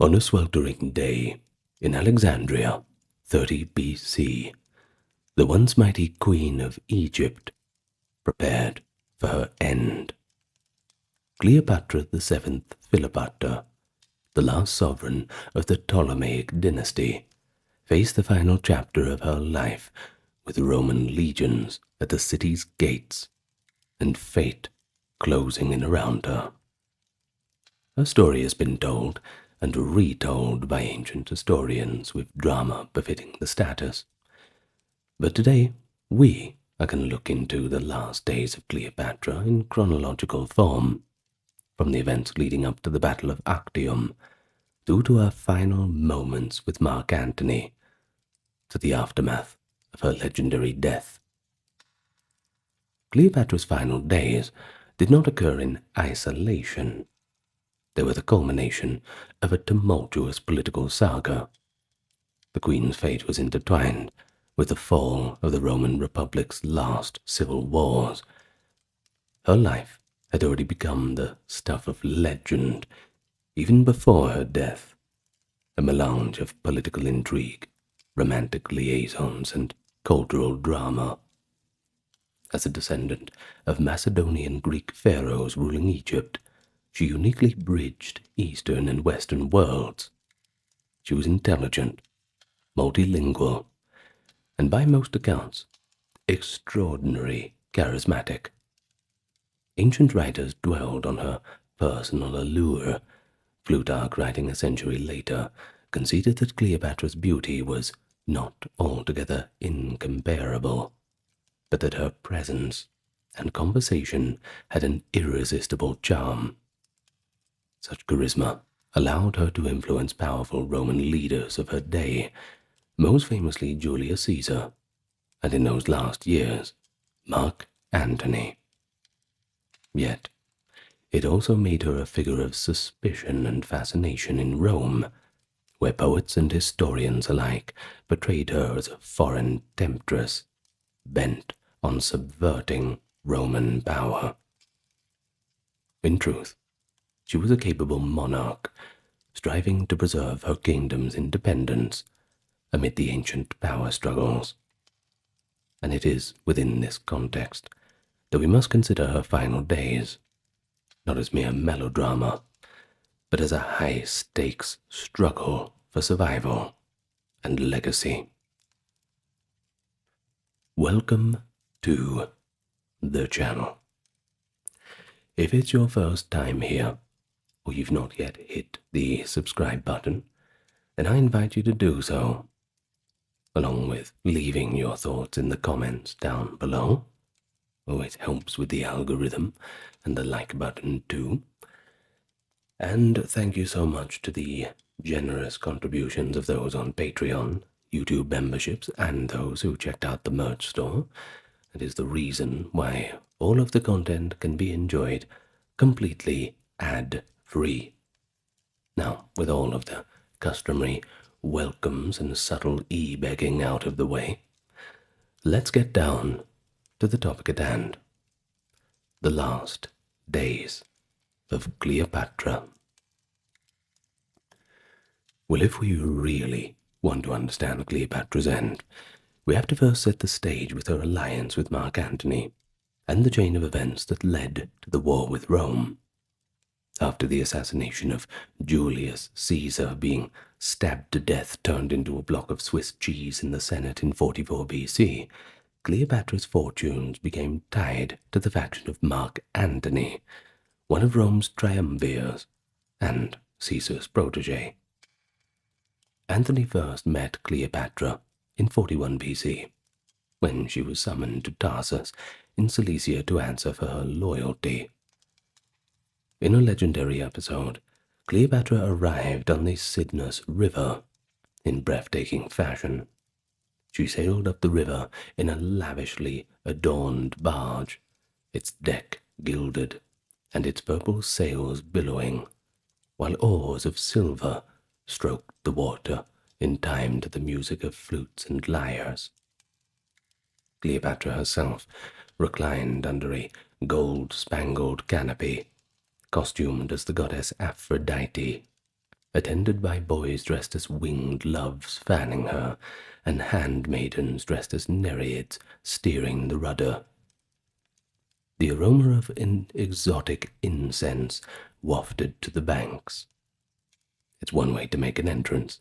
On a sweltering day in Alexandria, 30 BC, the once mighty Queen of Egypt prepared for her end. Cleopatra VII Philopatra, the last sovereign of the Ptolemaic dynasty, faced the final chapter of her life with Roman legions at the city's gates and fate closing in around her. Her story has been told and retold by ancient historians with drama befitting the status. But today, we are going to look into the last days of Cleopatra in chronological form, from the events leading up to the Battle of Actium, through to her final moments with Mark Antony, to the aftermath of her legendary death. Cleopatra's final days did not occur in isolation. They were the culmination of a tumultuous political saga. The Queen's fate was intertwined with the fall of the Roman Republic's last civil wars. Her life had already become the stuff of legend, even before her death, a melange of political intrigue, romantic liaisons, and cultural drama. As a descendant of Macedonian Greek pharaohs ruling Egypt, she uniquely bridged Eastern and Western worlds. She was intelligent, multilingual, and by most accounts, extraordinarily charismatic. Ancient writers dwelled on her personal allure. Plutarch, writing a century later, conceded that Cleopatra's beauty was not altogether incomparable, but that her presence and conversation had an irresistible charm. Such charisma allowed her to influence powerful Roman leaders of her day, most famously Julius Caesar, and in those last years, Mark Antony. Yet, it also made her a figure of suspicion and fascination in Rome, where poets and historians alike portrayed her as a foreign temptress, bent on subverting Roman power. In truth, she was a capable monarch, striving to preserve her kingdom's independence amid the ancient power struggles. And it is within this context that we must consider her final days, not as mere melodrama, but as a high-stakes struggle for survival and legacy. Welcome to the channel. If it's your first time here, or you've not yet hit the subscribe button, then I invite you to do so, along with leaving your thoughts in the comments down below. Always helps with the algorithm, and the like button too. And thank you so much to the generous contributions of those on Patreon, YouTube memberships, and those who checked out the merch store. That is the reason why all of the content can be enjoyed completely ad-free. Now, with all of the customary welcomes and subtle e-begging out of the way, let's get down to the topic at hand. The last days of Cleopatra. Well, if we really want to understand Cleopatra's end, we have to first set the stage with her alliance with Mark Antony and the chain of events that led to the war with Rome. After the assassination of Julius Caesar, being stabbed to death turned into a block of Swiss cheese in the Senate in 44 BC, Cleopatra's fortunes became tied to the faction of Mark Antony, one of Rome's triumvirs and Caesar's protege. Antony first met Cleopatra in 41 BC, when she was summoned to Tarsus in Cilicia to answer for her loyalty. In a legendary episode, Cleopatra arrived on the Cydnus River in breathtaking fashion. She sailed up the river in a lavishly adorned barge, its deck gilded and its purple sails billowing, while oars of silver stroked the water in time to the music of flutes and lyres. Cleopatra herself reclined under a gold-spangled canopy, costumed as the goddess Aphrodite, attended by boys dressed as winged loves fanning her, and handmaidens dressed as nereids steering the rudder. The aroma of an exotic incense wafted to the banks. It's one way to make an entrance.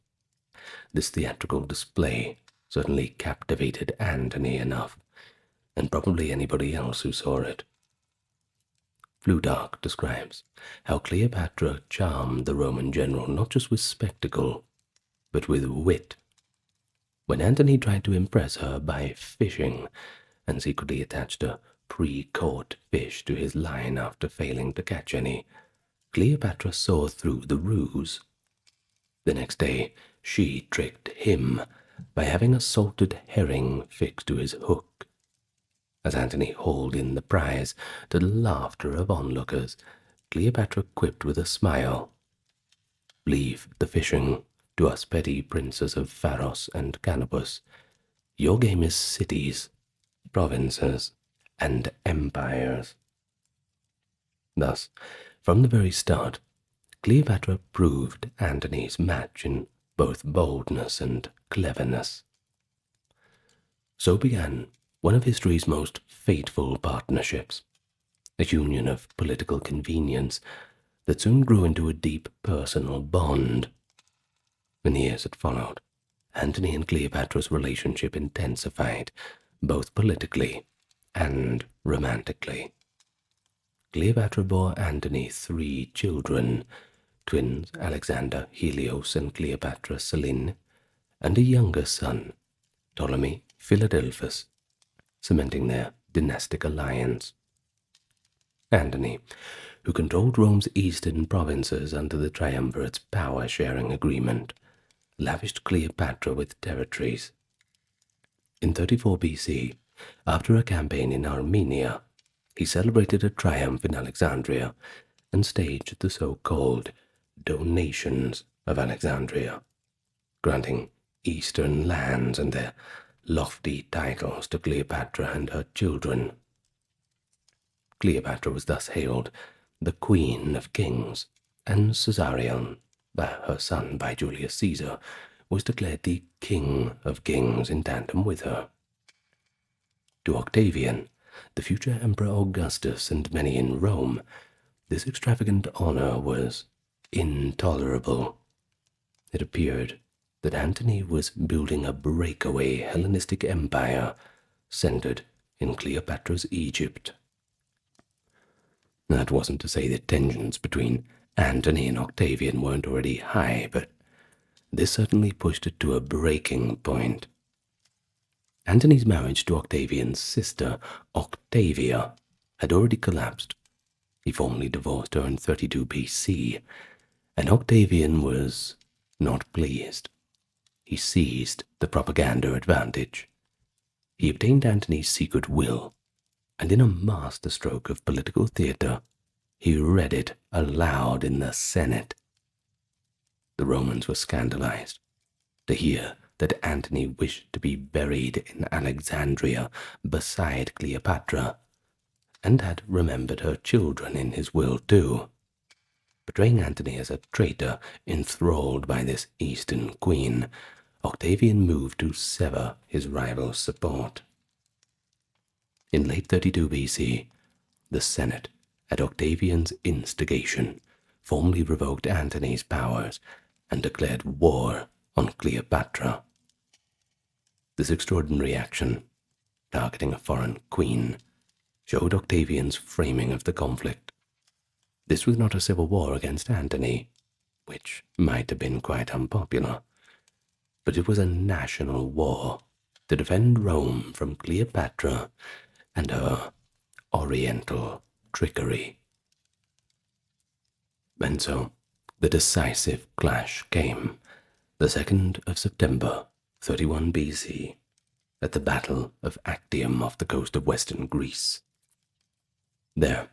This theatrical display certainly captivated Antony enough, and probably anybody else who saw it. Plutarch describes how Cleopatra charmed the Roman general not just with spectacle, but with wit. When Antony tried to impress her by fishing, and secretly attached a pre-caught fish to his line after failing to catch any, Cleopatra saw through the ruse. The next day, she tricked him by having a salted herring fixed to his hook. As Antony hauled in the prize, to the laughter of onlookers, Cleopatra quipped with a smile, "Leave the fishing to us petty princes of Pharos and Canopus. Your game is cities, provinces, and empires." Thus, from the very start, Cleopatra proved Antony's match in both boldness and cleverness. So began one of history's most fateful partnerships, a union of political convenience that soon grew into a deep personal bond. In the years that followed, Antony and Cleopatra's relationship intensified, both politically and romantically. Cleopatra bore Antony 3 children, twins Alexander, Helios, and Cleopatra Selene, and a younger son, Ptolemy Philadelphus, cementing their dynastic alliance. Antony, who controlled Rome's eastern provinces under the triumvirate's power-sharing agreement, lavished Cleopatra with territories. In 34 BC, after a campaign in Armenia, he celebrated a triumph in Alexandria and staged the so-called donations of Alexandria, granting eastern lands and their lofty titles to Cleopatra and her children. Cleopatra was thus hailed the Queen of Kings, and Caesarion, her son by Julius Caesar, was declared the King of Kings in tandem with her. To Octavian, the future Emperor Augustus, and many in Rome, this extravagant honor was intolerable. It appeared that Antony was building a breakaway Hellenistic empire centered in Cleopatra's Egypt. That wasn't to say that tensions between Antony and Octavian weren't already high, but this certainly pushed it to a breaking point. Antony's marriage to Octavian's sister, Octavia, had already collapsed. He formally divorced her in 32 BC, and Octavian was not pleased. He seized the propaganda advantage. He obtained Antony's secret will, and in a masterstroke of political theater, he read it aloud in the Senate. The Romans were scandalized to hear that Antony wished to be buried in Alexandria beside Cleopatra, and had remembered her children in his will too. Portraying Antony as a traitor enthralled by this Eastern queen, Octavian moved to sever his rival's support. In late 32 BC, the Senate, at Octavian's instigation, formally revoked Antony's powers and declared war on Cleopatra. This extraordinary action, targeting a foreign queen, showed Octavian's framing of the conflict. This was not a civil war against Antony, which might have been quite unpopular, but it was a national war to defend Rome from Cleopatra and her oriental trickery. And so, the decisive clash came, the 2nd of September, 31 BC, at the Battle of Actium off the coast of western Greece. There,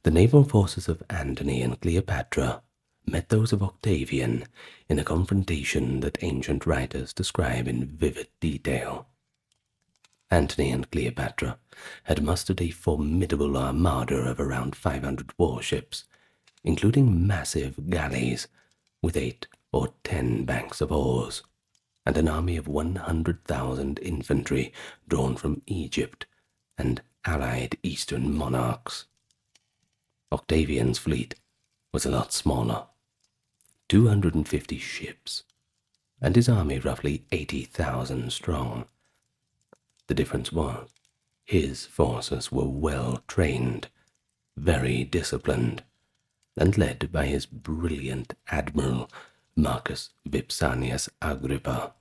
the naval forces of Antony and Cleopatra met those of Octavian in a confrontation that ancient writers describe in vivid detail. Antony and Cleopatra had mustered a formidable armada of around 500 warships, including massive galleys with 8 or 10 banks of oars, and an army of 100,000 infantry drawn from Egypt and allied eastern monarchs. Octavian's fleet was a lot smaller, 250 ships, and his army roughly 80,000 strong. The difference was, his forces were well trained, very disciplined, and led by his brilliant admiral Marcus Vipsanius Agrippa.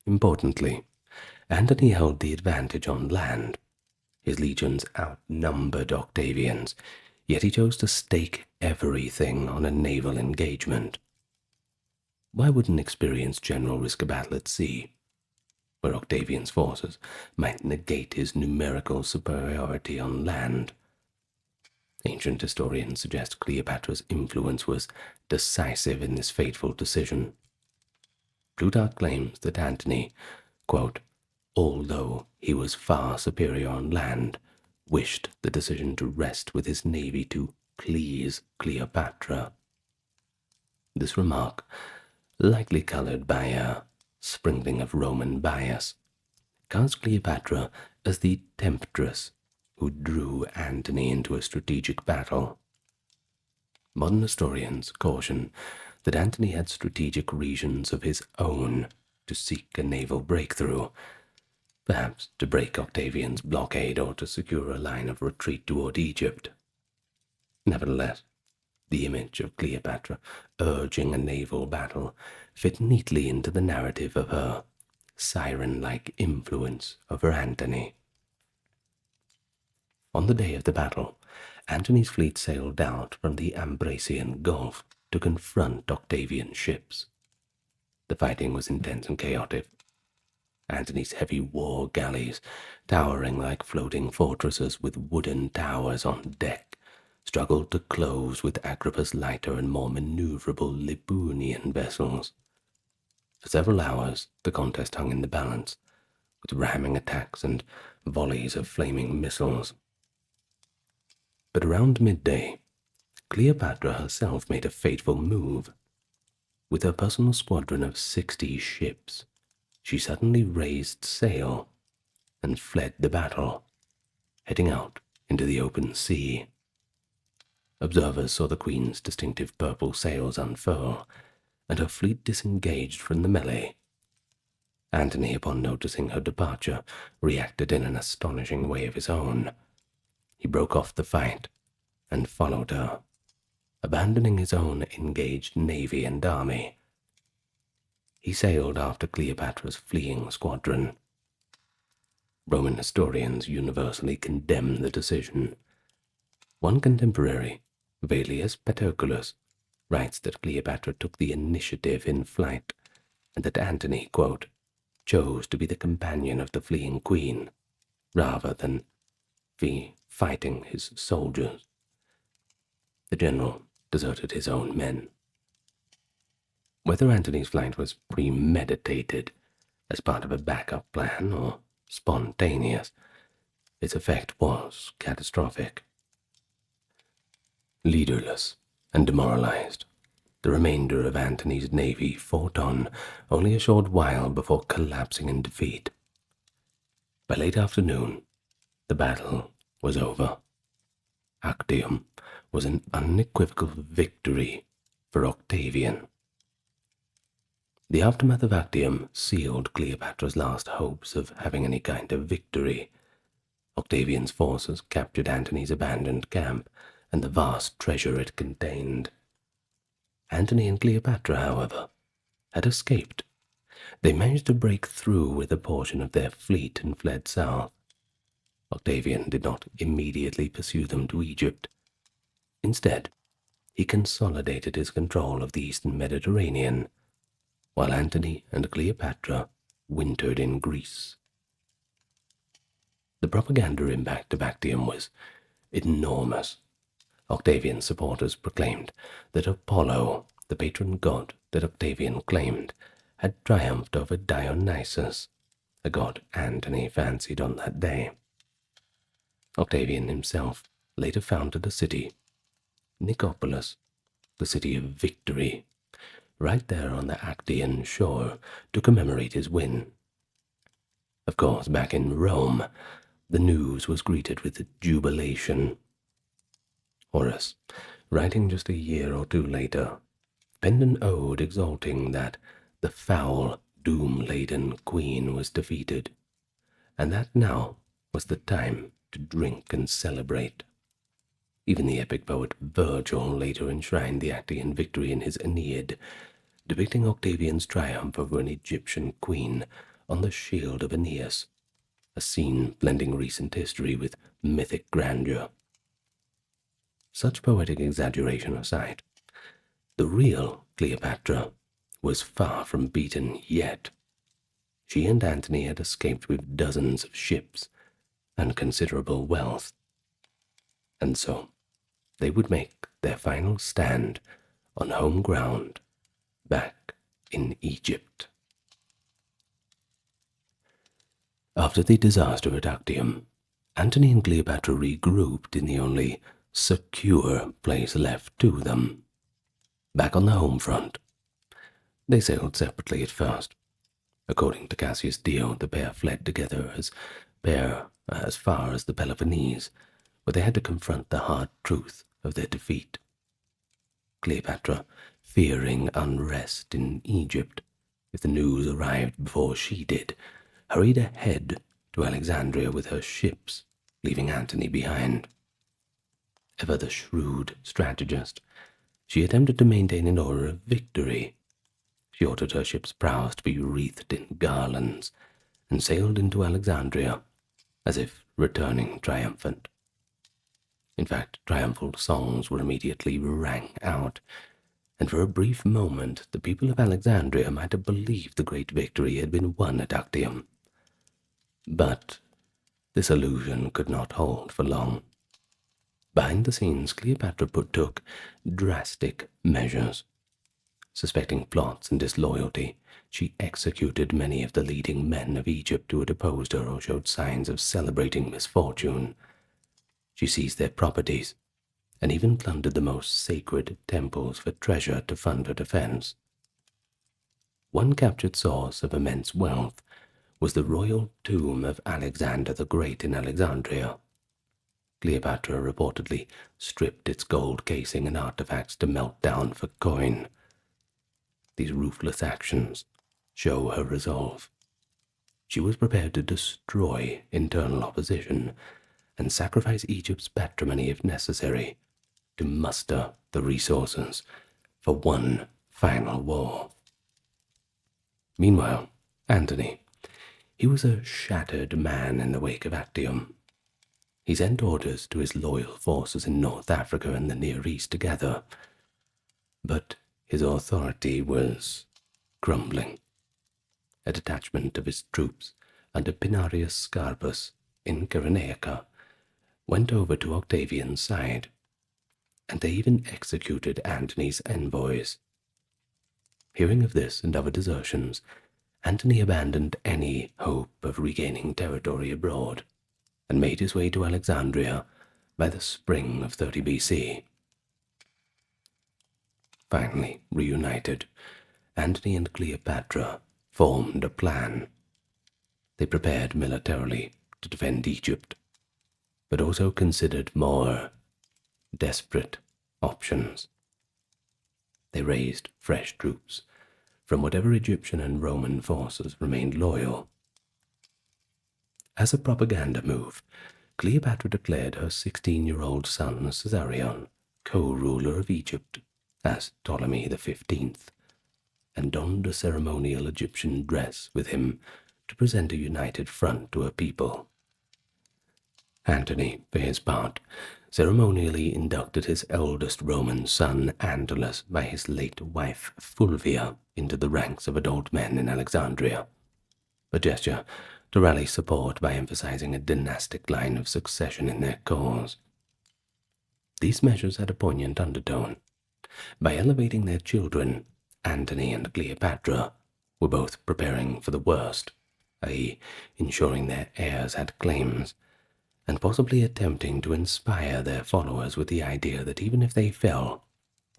Importantly, Antony held the advantage on land. His legions outnumbered Octavian's, yet he chose to stake everything on a naval engagement. Why would an experienced general risk a battle at sea, where Octavian's forces might negate his numerical superiority on land? Ancient historians suggest Cleopatra's influence was decisive in this fateful decision. Plutarch claims that Antony, quote, although he was far superior on land, wished the decision to rest with his navy to please Cleopatra. This remark, likely colored by a sprinkling of Roman bias, casts Cleopatra as the temptress who drew Antony into a strategic battle. Modern historians caution that Antony had strategic reasons of his own to seek a naval breakthrough, perhaps to break Octavian's blockade or to secure a line of retreat toward Egypt. Nevertheless, the image of Cleopatra urging a naval battle fit neatly into the narrative of her siren-like influence over Antony. On the day of the battle, Antony's fleet sailed out from the Ambracian Gulf to confront Octavian's ships. The fighting was intense and chaotic. Antony's heavy war galleys, towering like floating fortresses with wooden towers on deck, struggled to close with Agrippa's lighter and more maneuverable Libunian vessels. For several hours, the contest hung in the balance, with ramming attacks and volleys of flaming missiles. But around midday, Cleopatra herself made a fateful move. With her personal squadron of 60 ships, she suddenly raised sail and fled the battle, heading out into the open sea. Observers saw the Queen's distinctive purple sails unfurl, and her fleet disengaged from the melee. Antony, upon noticing her departure, reacted in an astonishing way of his own. He broke off the fight and followed her, abandoning his own engaged navy and army. He sailed after Cleopatra's fleeing squadron. Roman historians universally condemn the decision. One contemporary, Velius Paterculus, writes that Cleopatra took the initiative in flight, and that Antony, quote, chose to be the companion of the fleeing queen, rather than fighting his soldiers. The general deserted his own men. Whether Antony's flight was premeditated as part of a backup plan or spontaneous, its effect was catastrophic. Leaderless and demoralized, the remainder of Antony's navy fought on only a short while before collapsing in defeat. By late afternoon, the battle was over. Actium was an unequivocal victory for Octavian. The aftermath of Actium sealed Cleopatra's last hopes of having any kind of victory. Octavian's forces captured Antony's abandoned camp and the vast treasure it contained. Antony and Cleopatra, however, had escaped. They managed to break through with a portion of their fleet and fled south. Octavian did not immediately pursue them to Egypt. Instead, he consolidated his control of the eastern Mediterranean, while Antony and Cleopatra wintered in Greece. The propaganda impact of Actium was enormous. Octavian's supporters proclaimed that Apollo, the patron god that Octavian claimed, had triumphed over Dionysus, a god Antony fancied on that day. Octavian himself later founded a city, Nicopolis, the city of victory, right there on the Actian shore to commemorate his win. Of course, back in Rome, the news was greeted with jubilation. Horace, writing just a year or two later, penned an ode exulting that the foul, doom-laden queen was defeated, and that now was the time to drink and celebrate. Even the epic poet Virgil later enshrined the Actian victory in his Aeneid, depicting Octavian's triumph over an Egyptian queen on the shield of Aeneas, a scene blending recent history with mythic grandeur. Such poetic exaggeration aside, the real Cleopatra was far from beaten yet. She and Antony had escaped with dozens of ships and considerable wealth, and so they would make their final stand on home ground back in Egypt. After the disaster at Actium, Antony and Cleopatra regrouped in the only secure place left to them, back on the home front. They sailed separately at first. According to Cassius Dio, the pair fled together as far as the Peloponnese, where they had to confront the hard truth of their defeat. Cleopatra, fearing unrest in Egypt if the news arrived before she did, hurried ahead to Alexandria with her ships, leaving Antony behind. Ever the shrewd strategist, she attempted to maintain an aura of victory. She ordered her ship's prows to be wreathed in garlands and sailed into Alexandria as if returning triumphant. In fact, triumphal songs were immediately rang out, and for a brief moment the people of Alexandria might have believed the great victory had been won at Actium. But this illusion could not hold for long. Behind the scenes, Cleopatra took drastic measures. Suspecting plots and disloyalty, she executed many of the leading men of Egypt who had opposed her or showed signs of celebrating misfortune. She seized their properties, and even plundered the most sacred temples for treasure to fund her defense. One captured source of immense wealth was the royal tomb of Alexander the Great in Alexandria. Cleopatra reportedly stripped its gold casing and artifacts to melt down for coin. These ruthless actions show her resolve. She was prepared to destroy internal opposition and sacrifice Egypt's patrimony if necessary to muster the resources for one final war. Meanwhile, Antony, he was a shattered man in the wake of Actium. He sent orders to his loyal forces in North Africa and the Near East together, but his authority was crumbling. A detachment of his troops under Pinarius Scarpus in Cyrenaica went over to Octavian's side, and they even executed Antony's envoys. Hearing of this and other desertions, Antony abandoned any hope of regaining territory abroad and made his way to Alexandria by the spring of 30 BC. Finally reunited, Antony and Cleopatra formed a plan. They prepared militarily to defend Egypt, but also considered more desperate options. They raised fresh troops from whatever Egyptian and Roman forces remained loyal. As a propaganda move, Cleopatra declared her 16-year-old son Caesarion co-ruler of Egypt as Ptolemy XV, and donned a ceremonial Egyptian dress with him to present a united front to her people. Antony, for his part, ceremonially inducted his eldest Roman son Antulus by his late wife Fulvia into the ranks of adult men in Alexandria, a gesture to rally support by emphasizing a dynastic line of succession in their cause. These measures had a poignant undertone. By elevating their children, Antony and Cleopatra were both preparing for the worst, i.e., ensuring their heirs had claims, and possibly attempting to inspire their followers with the idea that even if they fell,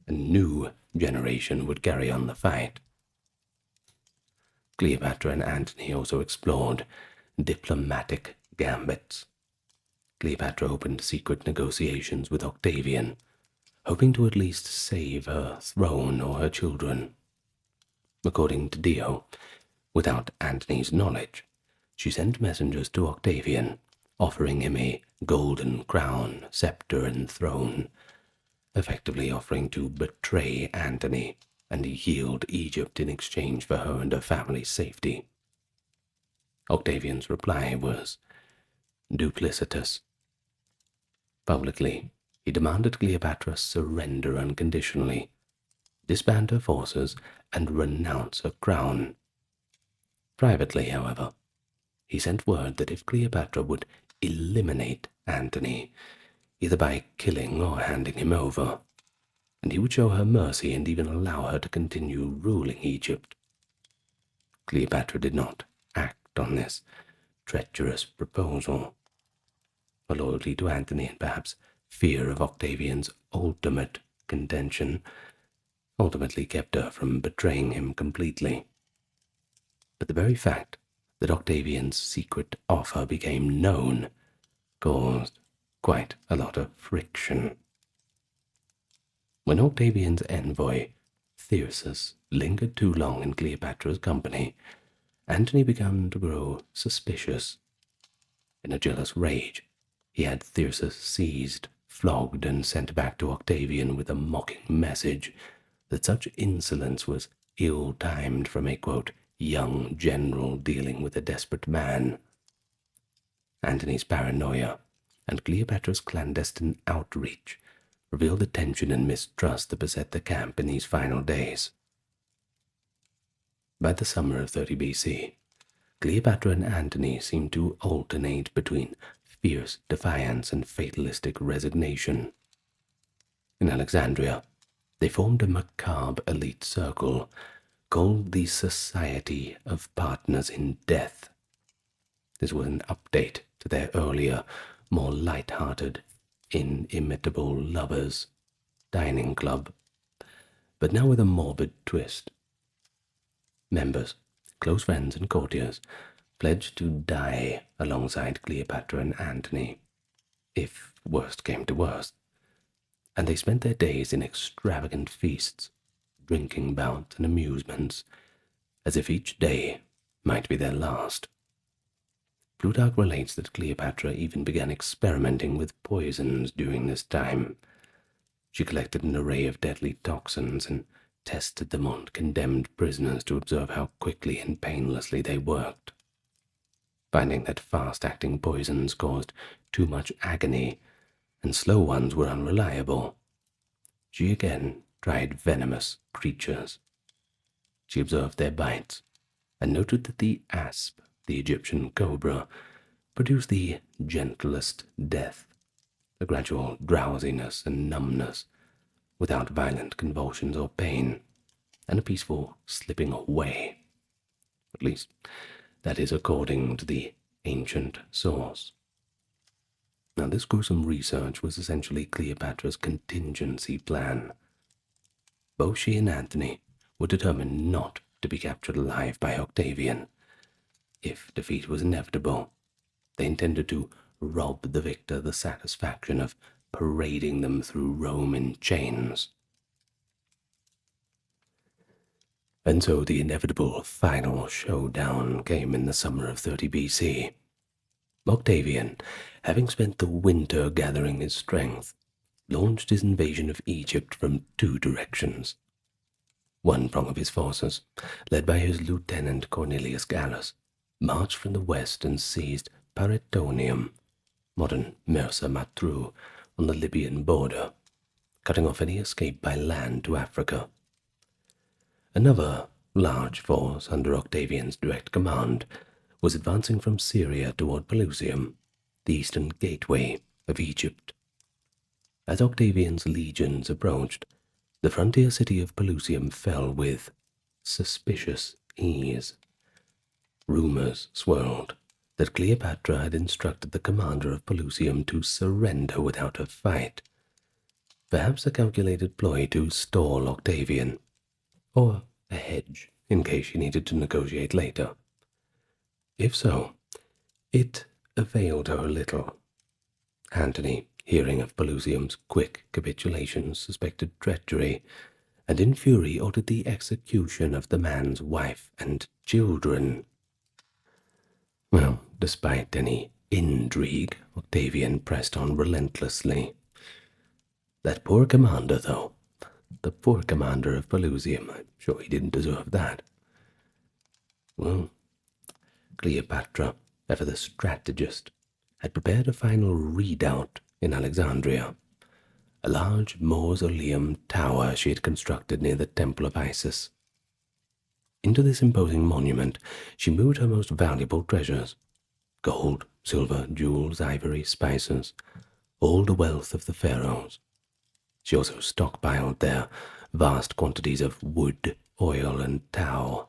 A new generation would carry on the fight. Cleopatra and Antony also explored diplomatic gambits. Cleopatra opened secret negotiations with Octavian, hoping to at least save her throne or her children. According to Dio, without Antony's knowledge, she sent messengers to Octavian, offering him a golden crown, scepter, and throne, effectively offering to betray Antony and yield Egypt in exchange for her and her family's safety. Octavian's reply was duplicitous. Publicly, he demanded Cleopatra surrender unconditionally, disband her forces, and renounce her crown. Privately, however, he sent word that if Cleopatra would eliminate Antony, either by killing or handing him over, and he would show her mercy and even allow her to continue ruling Egypt. Cleopatra did not act on this treacherous proposal. Her loyalty to Antony and perhaps fear of Octavian's ultimate contention ultimately kept her from betraying him completely. But the very fact that Octavian's secret offer became known caused quite a lot of friction. When Octavian's envoy, Thyrsus, lingered too long in Cleopatra's company, Antony began to grow suspicious. In a jealous rage, he had Thyrsus seized, flogged, and sent back to Octavian with a mocking message that such insolence was ill-timed from a, quote, young general dealing with a desperate man. Antony's paranoia and Cleopatra's clandestine outreach revealed the tension and mistrust that beset the camp in these final days. By the summer of 30 BC, Cleopatra and Antony seemed to alternate between fierce defiance and fatalistic resignation. In Alexandria, they formed a macabre elite circle called the Society of Partners in Death. This was an update to their earlier, more light-hearted, inimitable lovers dining club, but now with a morbid twist. Members, close friends and courtiers, pledged to die alongside Cleopatra and Antony, if worst came to worst, and they spent their days in extravagant feasts, drinking bouts and amusements, as if each day might be their last. Plutarch relates that Cleopatra even began experimenting with poisons during this time. She collected an array of deadly toxins and tested them on condemned prisoners to observe how quickly and painlessly they worked. Finding that fast-acting poisons caused too much agony and slow ones were unreliable, she again tried venomous creatures. She observed their bites and noted that the asp, the Egyptian cobra, produced the gentlest death, a gradual drowsiness and numbness, without violent convulsions or pain, and a peaceful slipping away. At least, that is according to the ancient source. Now, this gruesome research was essentially Cleopatra's contingency plan. Both she and Antony were determined not to be captured alive by Octavian. If defeat was inevitable, they intended to rob the victor the satisfaction of parading them through Rome in chains. And so the inevitable final showdown came in the summer of 30 BC. Octavian, having spent the winter gathering his strength, launched his invasion of Egypt from two directions. One prong of his forces, led by his lieutenant Cornelius Gallus, marched from the west and seized Paretonium, modern Mersa Matruh, on the Libyan border, cutting off any escape by land to Africa. Another large force under Octavian's direct command was advancing from Syria toward Pelusium, the eastern gateway of Egypt. As Octavian's legions approached, the frontier city of Pelusium fell with suspicious ease. Rumors swirled that Cleopatra had instructed the commander of Pelusium to surrender without a fight. Perhaps a calculated ploy to stall Octavian, or a hedge in case she needed to negotiate later. If so, it availed her little. Antony, hearing of Pelusium's quick capitulation, suspected treachery, and in fury ordered the execution of the man's wife and children. Well, despite any intrigue, Octavian pressed on relentlessly. That poor commander, though, the poor commander of Pelusium, I'm sure he didn't deserve that. Well, Cleopatra, ever the strategist, had prepared a final redoubt in Alexandria, a large mausoleum tower she had constructed near the Temple of Isis. Into this imposing monument she moved her most valuable treasures: gold, silver, jewels, ivory, spices, all the wealth of the pharaohs. She also stockpiled there vast quantities of wood, oil, and tow.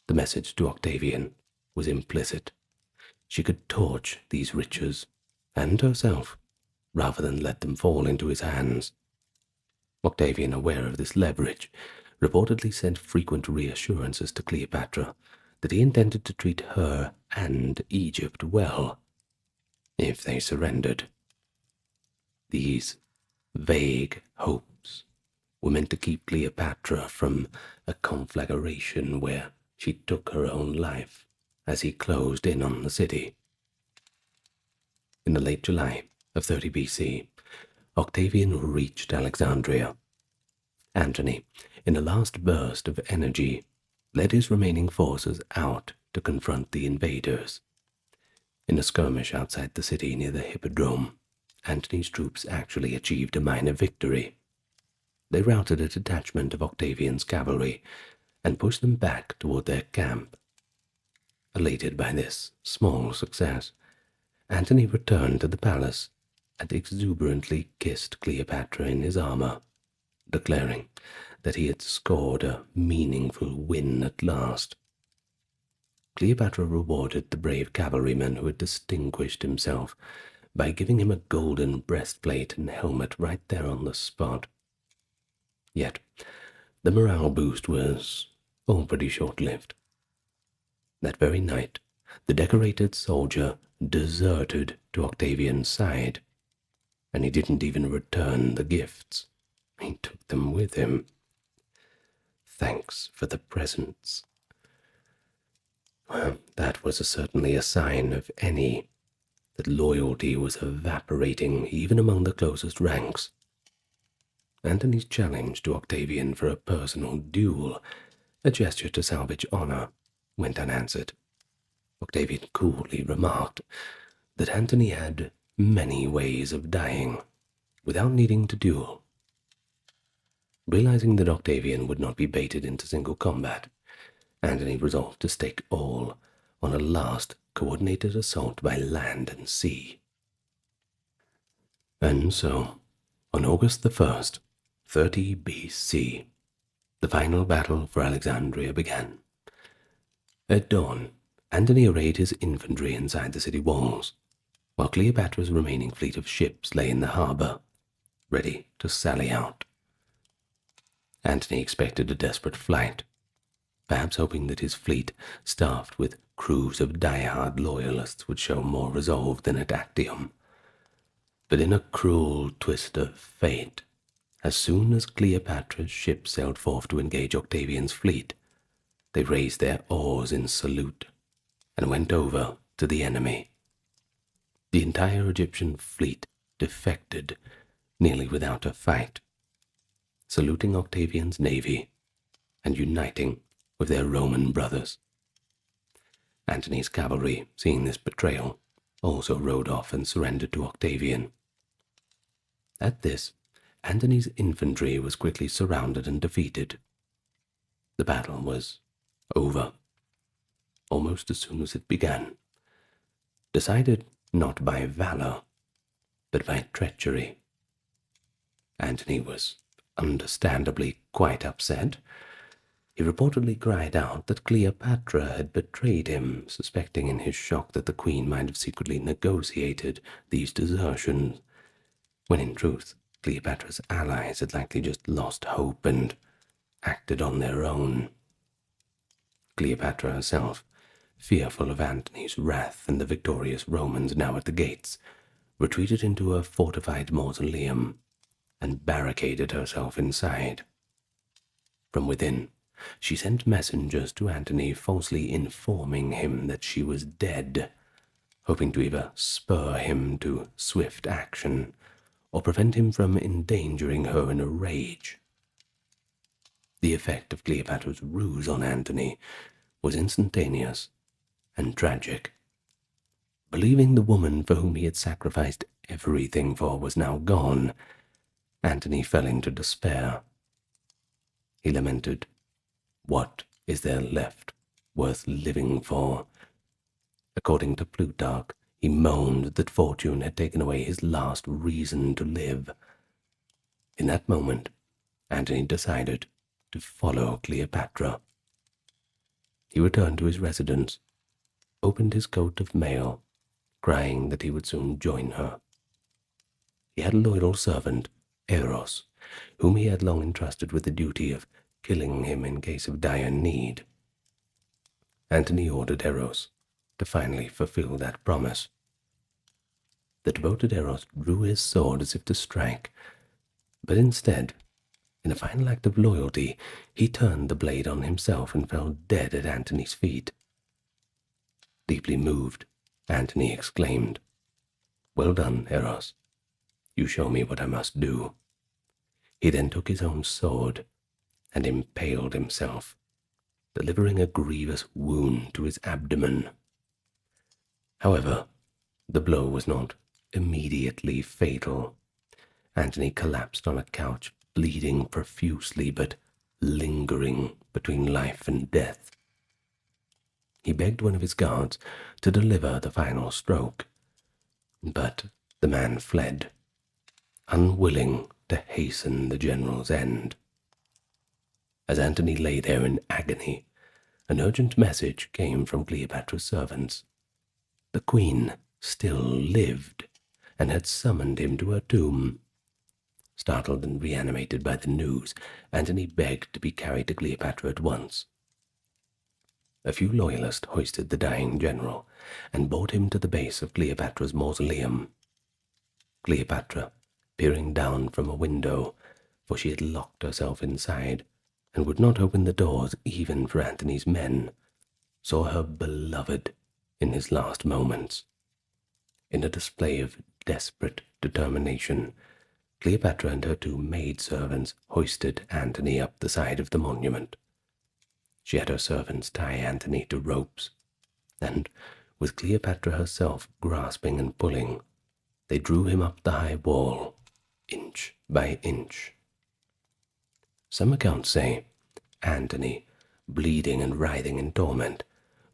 The message to Octavian was implicit. She could torch these riches, and herself, rather than let them fall into his hands. Octavian, aware of this leverage, reportedly sent frequent reassurances to Cleopatra that he intended to treat her and Egypt well if they surrendered. These vague hopes were meant to keep Cleopatra from a conflagration where she took her own life as he closed in on the city. In the late July of 30 BC, Octavian reached Alexandria. Antony, in a last burst of energy, led his remaining forces out to confront the invaders. In a skirmish outside the city near the Hippodrome, Antony's troops actually achieved a minor victory. They routed a detachment of Octavian's cavalry and pushed them back toward their camp. Elated by this small success, Antony returned to the palace and exuberantly kissed Cleopatra in his armor, declaring that he had scored a meaningful win at last. Cleopatra rewarded the brave cavalryman who had distinguished himself by giving him a golden breastplate and helmet right there on the spot. Yet, the morale boost was all pretty short-lived. That very night, the decorated soldier deserted to Octavian's side, and he didn't even return the gifts. He took them with him. Thanks for the presents. Well, that was certainly a sign of any that loyalty was evaporating even among the closest ranks. Antony's challenge to Octavian for a personal duel, a gesture to salvage honor, went unanswered. Octavian coolly remarked that Antony had many ways of dying without needing to duel. Realizing that Octavian would not be baited into single combat, Antony resolved to stake all on a last coordinated assault by land and sea. And so, on August the 1st, 30 BC, the final battle for Alexandria began. At dawn, Antony arrayed his infantry inside the city walls, while Cleopatra's remaining fleet of ships lay in the harbor, ready to sally out. Antony expected a desperate flight, perhaps hoping that his fleet, staffed with crews of die-hard loyalists, would show more resolve than at Actium. But in a cruel twist of fate, as soon as Cleopatra's ship sailed forth to engage Octavian's fleet, they raised their oars in salute and went over to the enemy. The entire Egyptian fleet defected nearly without a fight, saluting Octavian's navy and uniting with their Roman brothers. Antony's cavalry, seeing this betrayal, also rode off and surrendered to Octavian. At this, Antony's infantry was quickly surrounded and defeated. The battle was over, almost as soon as it began, decided not by valor, but by treachery. Antony was understandably quite upset. He reportedly cried out that Cleopatra had betrayed him, suspecting in his shock that the queen might have secretly negotiated these desertions, when in truth Cleopatra's allies had likely just lost hope and acted on their own. Cleopatra herself, fearful of Antony's wrath and the victorious Romans now at the gates, retreated into a fortified mausoleum and barricaded herself inside. From within, she sent messengers to Antony, falsely informing him that she was dead, hoping to either spur him to swift action or prevent him from endangering her in a rage. The effect of Cleopatra's ruse on Antony was instantaneous and tragic. Believing the woman for whom he had sacrificed everything for was now gone, Antony fell into despair. He lamented, "What is there left worth living for?" According to Plutarch, he moaned that fortune had taken away his last reason to live. In that moment, Antony decided to follow Cleopatra. He returned to his residence, opened his coat of mail, crying that he would soon join her. He had a loyal servant, Eros, whom he had long entrusted with the duty of killing him in case of dire need. Antony ordered Eros to finally fulfill that promise. The devoted Eros drew his sword as if to strike, but instead, in a final act of loyalty, he turned the blade on himself and fell dead at Antony's feet. Deeply moved, Antony exclaimed, "Well done, Eros. You show me what I must do." He then took his own sword and impaled himself, delivering a grievous wound to his abdomen. However, the blow was not immediately fatal. Antony collapsed on a couch, bleeding profusely but lingering between life and death. He begged one of his guards to deliver the final stroke, but the man fled, unwilling to hasten the general's end. As Antony lay there in agony, an urgent message came from Cleopatra's servants. The queen still lived and had summoned him to her tomb. Startled and reanimated by the news, Antony begged to be carried to Cleopatra at once. A few loyalists hoisted the dying general and bore him to the base of Cleopatra's mausoleum. Cleopatra, peering down from a window, for she had locked herself inside and would not open the doors even for Antony's men, saw her beloved in his last moments. In a display of desperate determination, Cleopatra and her two maidservants hoisted Antony up the side of the monument. She had her servants tie Antony to ropes, and, with Cleopatra herself grasping and pulling, they drew him up the high wall, inch by inch. Some accounts say Antony, bleeding and writhing in torment,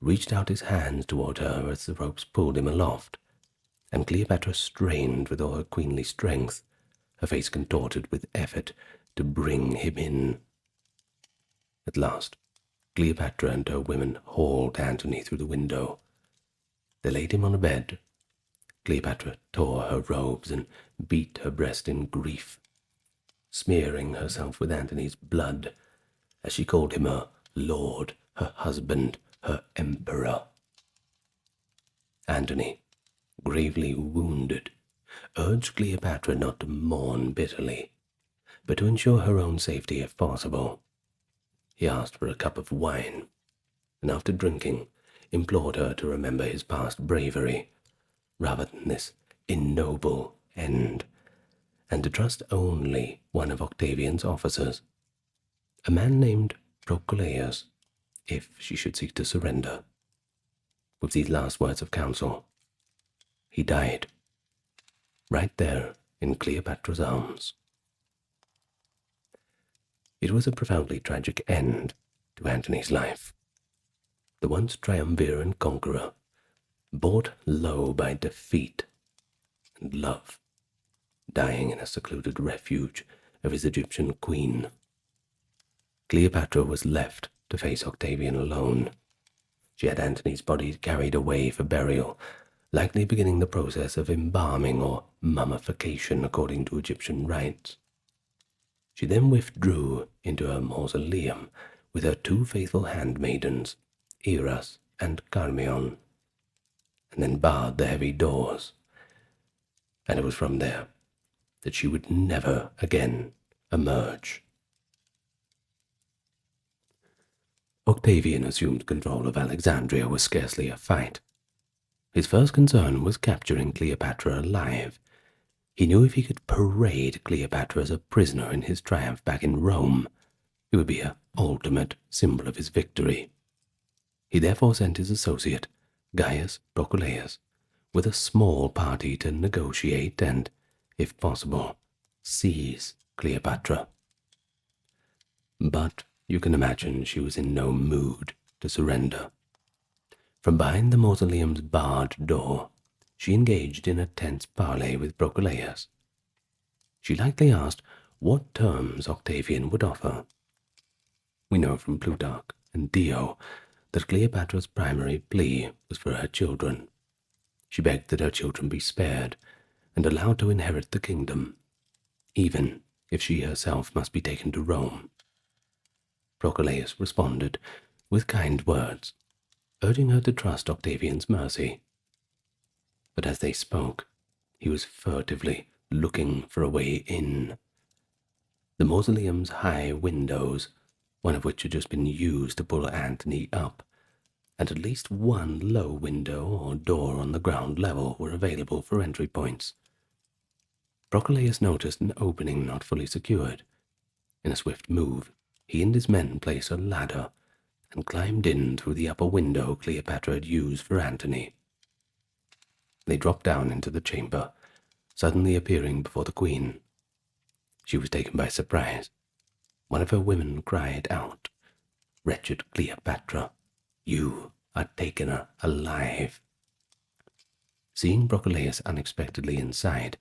reached out his hands toward her as the ropes pulled him aloft, and Cleopatra strained with all her queenly strength, her face contorted with effort, to bring him in. At last, Cleopatra and her women hauled Antony through the window. They laid him on a bed. Cleopatra tore her robes and beat her breast in grief, smearing herself with Antony's blood as she called him her lord, her husband, her emperor. Antony, gravely wounded, urged Cleopatra not to mourn bitterly, but to ensure her own safety if possible. He asked for a cup of wine, and after drinking, implored her to remember his past bravery, rather than this ignoble end, and to trust only one of Octavian's officers, a man named Proculaeus, if she should seek to surrender. With these last words of counsel, he died, right there in Cleopatra's arms. It was a profoundly tragic end to Antony's life. The once triumvirate conqueror, brought low by defeat and love, dying in a secluded refuge of his Egyptian queen. Cleopatra was left to face Octavian alone. She had Antony's body carried away for burial, likely beginning the process of embalming or mummification according to Egyptian rites. She then withdrew into her mausoleum with her two faithful handmaidens, Eras and Carmion, and then barred the heavy doors. And it was from there that she would never again emerge. Octavian assumed control of Alexandria with scarcely a fight. His first concern was capturing Cleopatra alive. He knew if he could parade Cleopatra as a prisoner in his triumph back in Rome, it would be an ultimate symbol of his victory. He therefore sent his associate, Gaius Proculaeus, with a small party to negotiate and, if possible, seize Cleopatra. But you can imagine she was in no mood to surrender. From behind the mausoleum's barred door, she engaged in a tense parley with Proculaeus. She likely asked what terms Octavian would offer. We know from Plutarch and Dio that Cleopatra's primary plea was for her children. She begged that her children be spared and allowed to inherit the kingdom, even if she herself must be taken to Rome. Proculaeus responded with kind words, urging her to trust Octavian's mercy. But as they spoke, he was furtively looking for a way in. The mausoleum's high windows, one of which had just been used to pull Antony up, and at least one low window or door on the ground level were available for entry points. Proculaeus noticed an opening not fully secured. In a swift move, he and his men placed a ladder and climbed in through the upper window Cleopatra had used for Antony. They dropped down into the chamber, suddenly appearing before the queen. She was taken by surprise. One of her women cried out, "Wretched Cleopatra, you are taken alive." Seeing Proculaeus unexpectedly inside,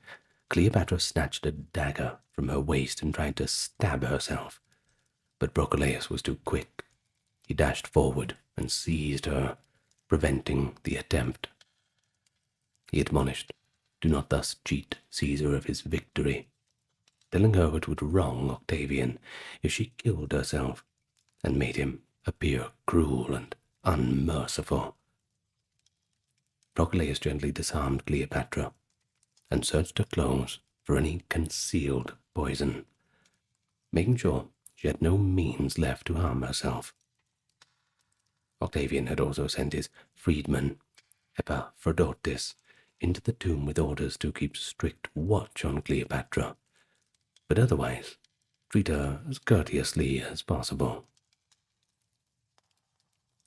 Cleopatra snatched a dagger from her waist and tried to stab herself. But Proculaeus was too quick. He dashed forward and seized her, preventing the attempt. He admonished, "Do not thus cheat Caesar of his victory," telling her it would wrong Octavian if she killed herself, and made him appear cruel and unmerciful. Proculaeus gently disarmed Cleopatra and searched her clothes for any concealed poison, making sure she had no means left to harm herself. Octavian had also sent his freedman, Epaphroditus, into the tomb with orders to keep strict watch on Cleopatra, but otherwise treat her as courteously as possible.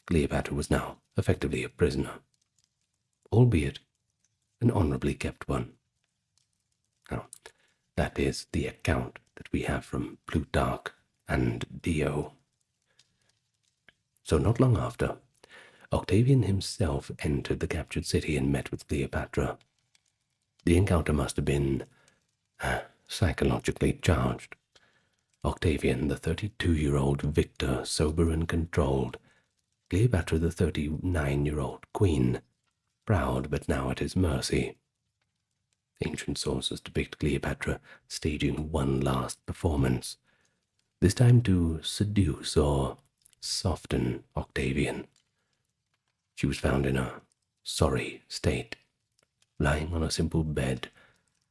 Cleopatra was now effectively a prisoner, albeit an honorably kept one. Now, that is the account that we have from Plutarch and Dio. So not long after, Octavian himself entered the captured city and met with Cleopatra. The encounter must have been psychologically charged. Octavian, the 32-year-old victor, sober and controlled. Cleopatra, the 39-year-old queen, proud but now at his mercy. Ancient sources depict Cleopatra staging one last performance, this time to seduce or soften Octavian. She was found in a sorry state, lying on a simple bed,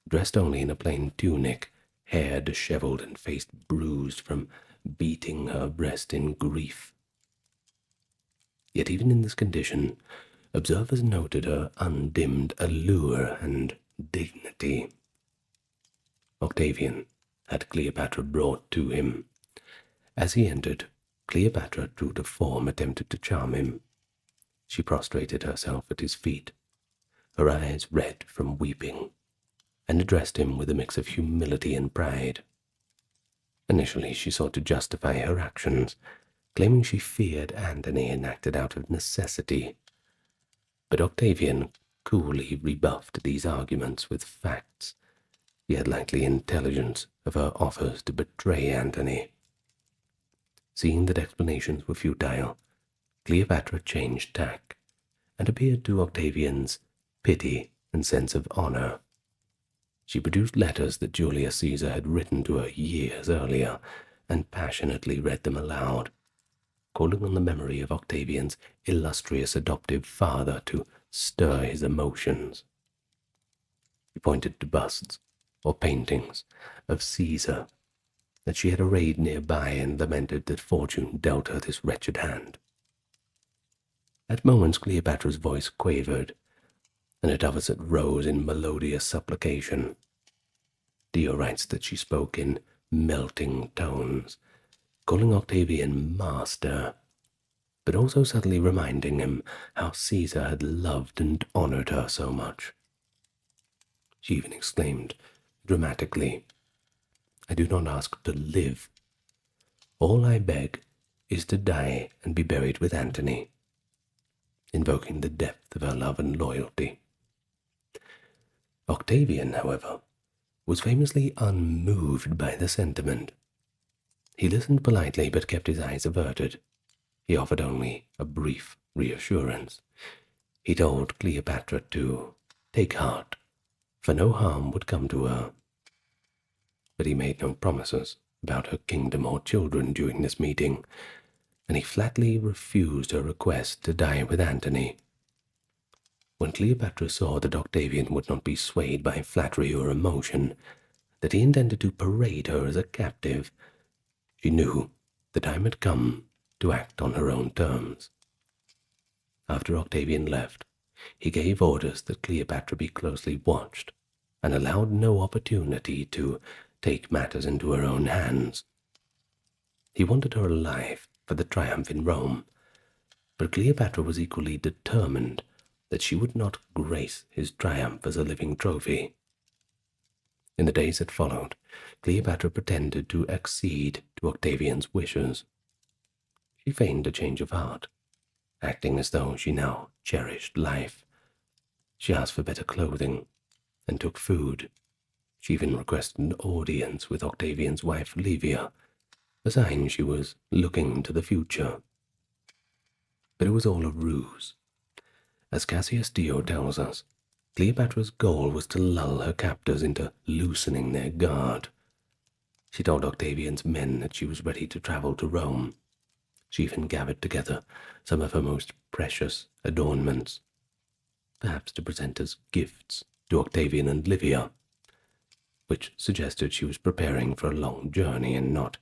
dressed only in a plain tunic, hair disheveled and face bruised from beating her breast in grief. Yet even in this condition, observers noted her undimmed allure and dignity. Octavian had Cleopatra brought to him. As he entered, Cleopatra, true to form, attempted to charm him. She prostrated herself at his feet, her eyes red from weeping, and addressed him with a mix of humility and pride. Initially, she sought to justify her actions, claiming she feared Antony and acted out of necessity. But Octavian coolly rebuffed these arguments with facts. He had likely intelligence of her offers to betray Antony. Seeing that explanations were futile, Cleopatra changed tack and appeared to Octavian's pity and sense of honor. She produced letters that Julius Caesar had written to her years earlier, and passionately read them aloud, calling on the memory of Octavian's illustrious adoptive father to stir his emotions. He pointed to busts or paintings of Caesar that she had arrayed nearby and lamented that fortune dealt her this wretched hand. At moments Cleopatra's voice quavered, and at others it rose in melodious supplication. Dio writes that she spoke in melting tones, calling Octavian master, but also subtly reminding him how Caesar had loved and honored her so much. She even exclaimed dramatically, "I do not ask to live. All I beg is to die and be buried with Antony," invoking the depth of her love and loyalty. Octavian, however, was famously unmoved by the sentiment. He listened politely but kept his eyes averted. He offered only a brief reassurance. He told Cleopatra to take heart, for no harm would come to her. But he made no promises about her kingdom or children during this meeting, and he flatly refused her request to die with Antony. When Cleopatra saw that Octavian would not be swayed by flattery or emotion, that he intended to parade her as a captive, she knew the time had come to act on her own terms. After Octavian left, he gave orders that Cleopatra be closely watched, and allowed no opportunity to take matters into her own hands. He wanted her alive for the triumph in Rome, but Cleopatra was equally determined that she would not grace his triumph as a living trophy. In the days that followed, Cleopatra pretended to accede to Octavian's wishes. She feigned a change of heart, acting as though she now cherished life. She asked for better clothing and took food. She even requested an audience with Octavian's wife Livia, a sign she was looking to the future. But it was all a ruse. As Cassius Dio tells us, Cleopatra's goal was to lull her captors into loosening their guard. She told Octavian's men that she was ready to travel to Rome. She even gathered together some of her most precious adornments, perhaps to present as gifts to Octavian and Livia, which suggested she was preparing for a long journey and not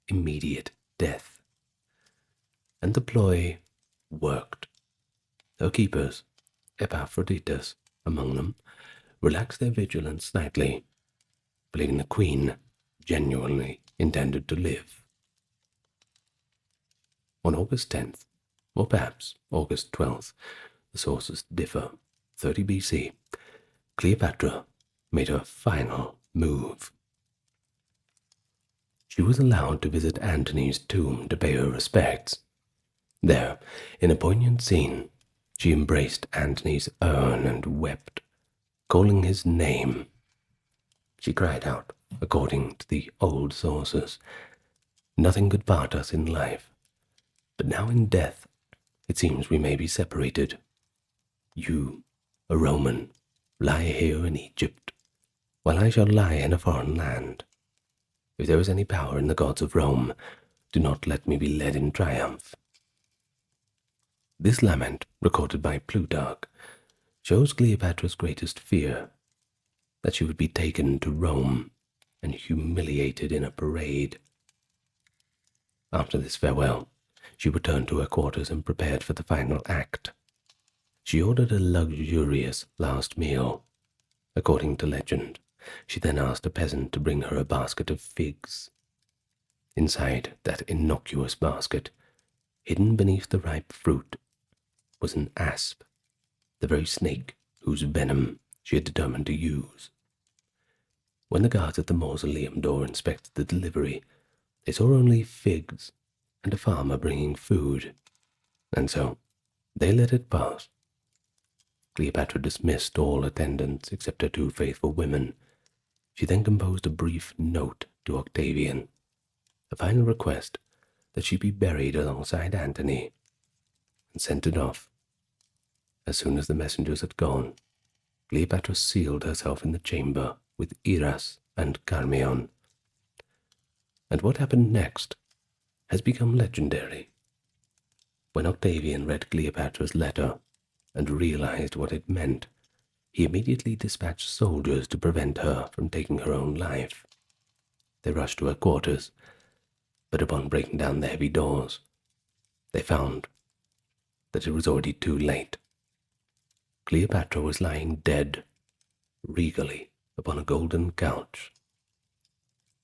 immediate death. And the ploy worked. Her keepers, Epaphroditus among them, relaxed their vigilance slightly, believing the queen genuinely intended to live. On August 10th, or perhaps August 12th, the sources differ, 30 BC, Cleopatra made her final move. She was allowed to visit Antony's tomb to pay her respects. There, in a poignant scene, she embraced Antony's urn and wept, calling his name. She cried out, according to the old sources, "Nothing could part us in life, but now in death it seems we may be separated. You, a Roman, lie here in Egypt, while I shall lie in a foreign land. If there is any power in the gods of Rome, do not let me be led in triumph." This lament, recorded by Plutarch, shows Cleopatra's greatest fear, that she would be taken to Rome and humiliated in a parade. After this farewell, she returned to her quarters and prepared for the final act. She ordered a luxurious last meal. According to legend, she then asked a peasant to bring her a basket of figs. Inside that innocuous basket, hidden beneath the ripe fruit, was an asp, the very snake whose venom she had determined to use. When the guards at the mausoleum door inspected the delivery, they saw only figs and a farmer bringing food, and so they let it pass. Cleopatra dismissed all attendants except her 2 faithful women. She then composed a brief note to Octavian, a final request that she be buried alongside Antony, and sent it off. As soon as the messengers had gone, Cleopatra sealed herself in the chamber with Iras and Charmion. And what happened next has become legendary. When Octavian read Cleopatra's letter and realized what it meant, he immediately dispatched soldiers to prevent her from taking her own life. They rushed to her quarters, but upon breaking down the heavy doors, they found that it was already too late. Cleopatra was lying dead, regally, upon a golden couch.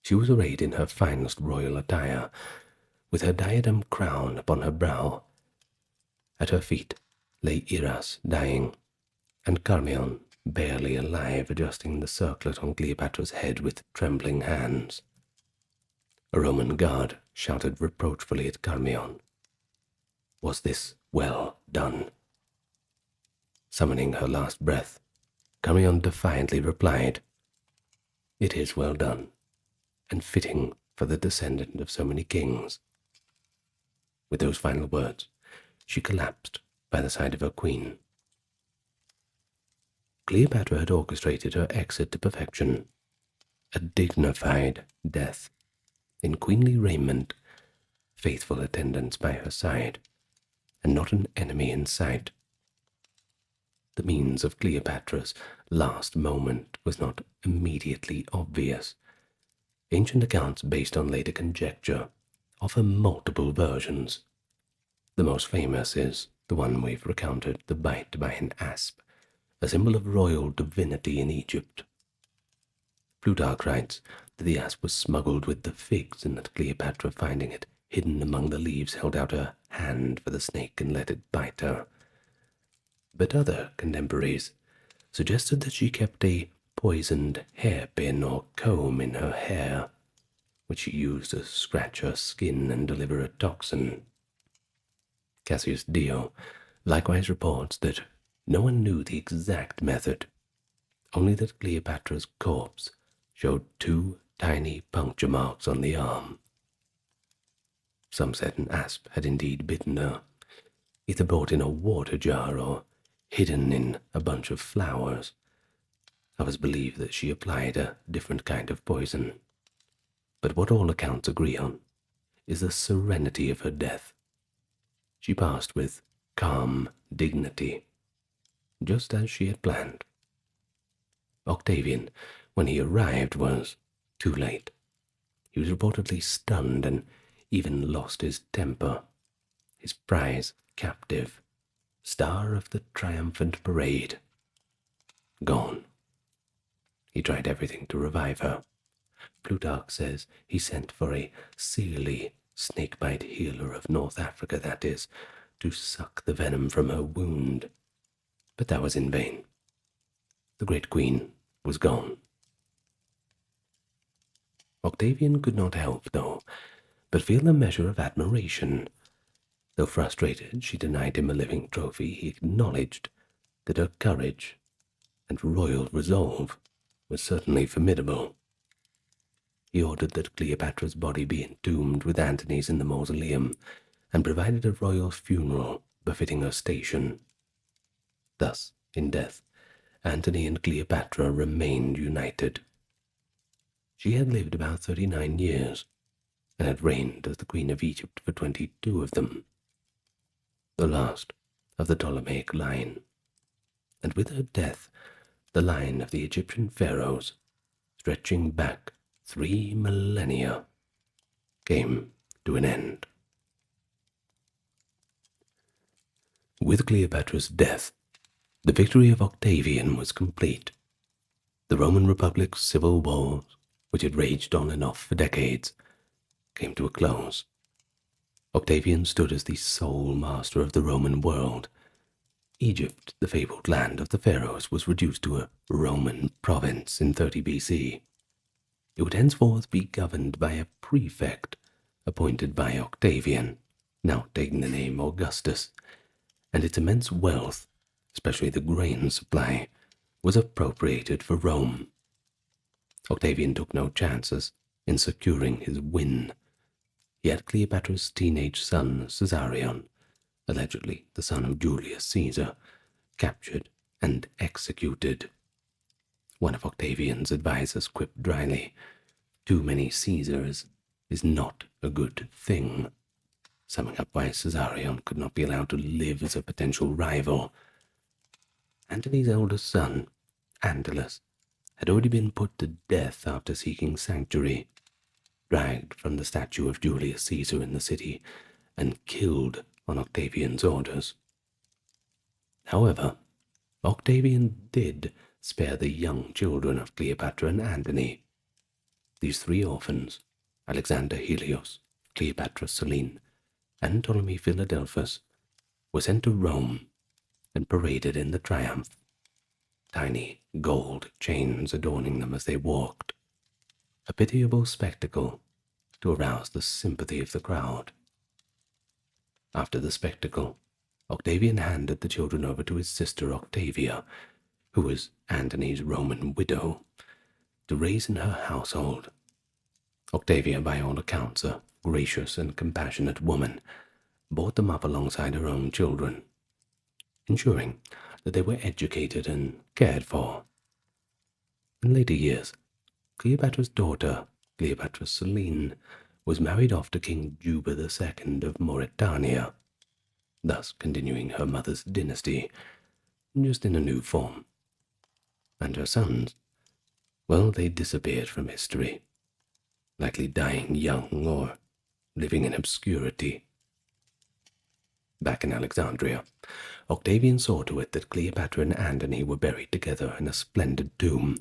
She was arrayed in her finest royal attire, with her diadem crown upon her brow. At her feet lay Iras dying, and Charmion barely alive, adjusting the circlet on Cleopatra's head with trembling hands. A Roman guard shouted reproachfully at Charmion. Was this well done? Summoning her last breath, Charmion defiantly replied, It is well done, and fitting for the descendant of so many kings. With those final words, she collapsed by the side of her queen. Cleopatra had orchestrated her exit to perfection, a dignified death, in queenly raiment, faithful attendants by her side, and not an enemy in sight. The means of Cleopatra's last moment was not immediately obvious. Ancient accounts based on later conjecture offer multiple versions. The most famous is the one we've recounted, the bite by an asp, a symbol of royal divinity in Egypt. Plutarch writes that the asp was smuggled with the figs, and that Cleopatra, finding it hidden among the leaves, held out her hand for the snake and let it bite her. But other contemporaries suggested that she kept a poisoned hairpin or comb in her hair, which she used to scratch her skin and deliver a toxin. Cassius Dio likewise reports that no one knew the exact method, only that Cleopatra's corpse showed 2 tiny puncture marks on the arm. Some said an asp had indeed bitten her, either brought in a water jar or hidden in a bunch of flowers. Others believe that she applied a different kind of poison. But what all accounts agree on is the serenity of her death. She passed with calm dignity, just as she had planned. Octavian, when he arrived, was too late. He was reportedly stunned and even lost his temper. His prize captive, star of the triumphant parade, gone. He tried everything to revive her. Plutarch says he sent for a Seelie snakebite healer of North Africa, that is, to suck the venom from her wound. But that was in vain. The great queen was gone. Octavian could not help, though, but feel a measure of admiration. Though frustrated she denied him a living trophy, he acknowledged that her courage and royal resolve was certainly formidable. He ordered that Cleopatra's body be entombed with Antony's in the mausoleum, and provided a royal funeral befitting her station. Thus, in death, Antony and Cleopatra remained united. She had lived about 39 years, and had reigned as the Queen of Egypt for 22 of them, the last of the Ptolemaic line, and with her death, the line of the Egyptian pharaohs, stretching back 3 millennia, came to an end. With Cleopatra's death, the victory of Octavian was complete. The Roman Republic's civil wars, which had raged on and off for decades, came to a close. Octavian stood as the sole master of the Roman world. Egypt, the fabled land of the pharaohs, was reduced to a Roman province in 30 BC. It would henceforth be governed by a prefect appointed by Octavian, now taking the name Augustus, and its immense wealth, especially the grain supply, was appropriated for Rome. Octavian took no chances in securing his win. He had Cleopatra's teenage son, Caesarion, allegedly the son of Julius Caesar, captured and executed One of Octavian's advisers quipped dryly, "Too many Caesars is not a good thing," summing up why Caesarion could not be allowed to live as a potential rival. Antony's eldest son, Antyllus, had already been put to death after seeking sanctuary, dragged from the statue of Julius Caesar in the city, and killed on Octavian's orders. However, Octavian did spare the young children of Cleopatra and Antony. These three orphans, Alexander Helios, Cleopatra Selene, and Ptolemy Philadelphus, were sent to Rome and paraded in the triumph, tiny gold chains adorning them as they walked, a pitiable spectacle to arouse the sympathy of the crowd. After the spectacle, Octavian handed the children over to his sister Octavia, who was Antony's Roman widow, to raise in her household. Octavia, by all accounts, a gracious and compassionate woman, brought them up alongside her own children, ensuring that they were educated and cared for. In later years, Cleopatra's daughter, Cleopatra Selene, was married off to King Juba II of Mauritania, thus continuing her mother's dynasty, just in a new form. And her sons, well, they disappeared from history, likely dying young or living in obscurity. Back in Alexandria, Octavian saw to it that Cleopatra and Antony were buried together in a splendid tomb.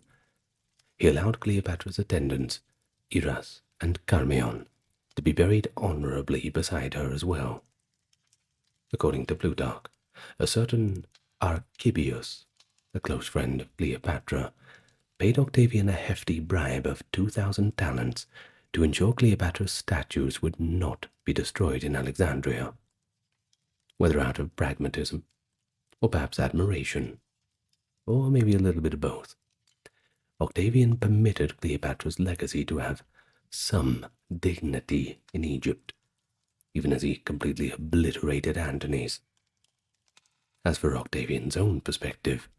He allowed Cleopatra's attendants, Iras and Charmion, to be buried honorably beside her as well. According to Plutarch, a certain Archibius, a close friend of Cleopatra, paid Octavian a hefty bribe of 2,000 talents to ensure Cleopatra's statues would not be destroyed in Alexandria, whether out of pragmatism, or perhaps admiration, or maybe a little bit of both. Octavian permitted Cleopatra's legacy to have some dignity in Egypt, even as he completely obliterated Antony's. As for Octavian's own perspective,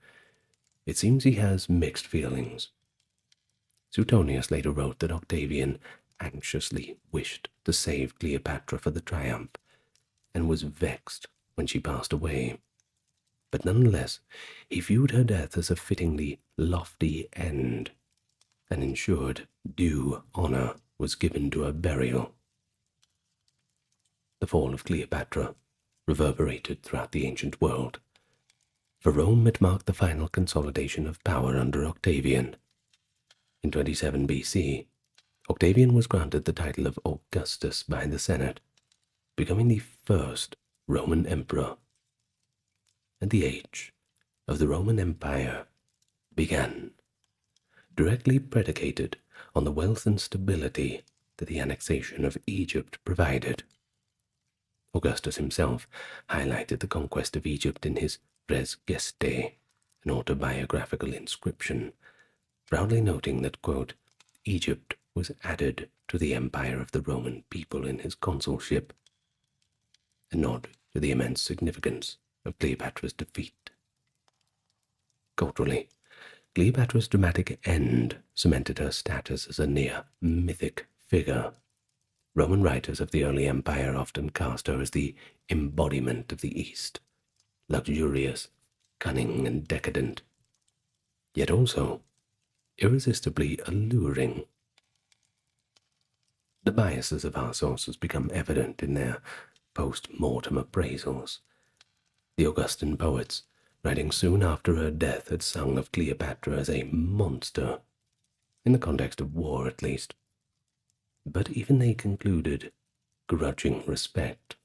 it seems he has mixed feelings. Suetonius later wrote that Octavian anxiously wished to save Cleopatra for the triumph, and was vexed when she passed away. But nonetheless, he viewed her death as a fittingly lofty end, and ensured due honor was given to her burial. The fall of Cleopatra reverberated throughout the ancient world. For Rome, it marked the final consolidation of power under Octavian. In 27 BC, Octavian was granted the title of Augustus by the Senate, becoming the first Roman emperor. And the age of the Roman Empire began, directly predicated on the wealth and stability that the annexation of Egypt provided. Augustus himself highlighted the conquest of Egypt in his Res Gestae, an autobiographical inscription, proudly noting that, quote, Egypt was added to the empire of the Roman people in his consulship, a nod to the immense significance of Cleopatra's defeat. Culturally, Cleopatra's dramatic end cemented her status as a near mythic figure. Roman writers of the early empire often cast her as the embodiment of the East, luxurious, cunning, and decadent, yet also irresistibly alluring. The biases of our sources become evident in their post-mortem appraisals. The Augustan poets, writing soon after her death, had sung of Cleopatra as a monster, in the context of war at least. But even they concluded grudging respect.